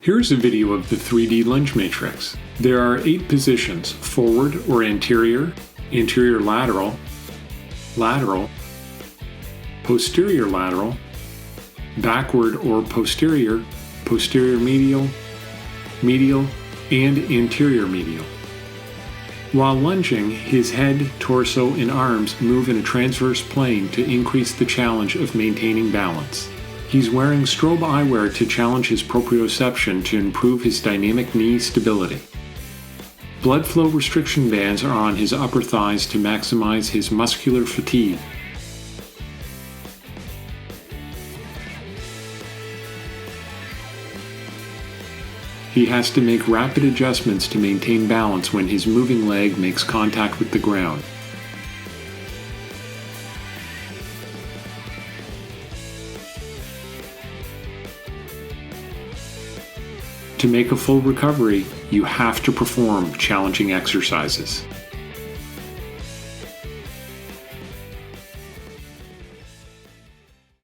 Here's a video of the 3D lunge matrix. There are 8 positions: forward or anterior, anterior lateral, lateral, posterior lateral, backward or posterior, posterior medial, medial, and anterior medial. While lunging, his head, torso, and arms move in a transverse plane to increase the challenge of maintaining balance. He's wearing strobe eyewear to challenge his proprioception to improve his dynamic knee stability. Blood flow restriction bands are on his upper thighs to maximize his muscular fatigue. He has to make rapid adjustments to maintain balance when his moving leg makes contact with the ground. To make a full recovery, you have to perform challenging exercises.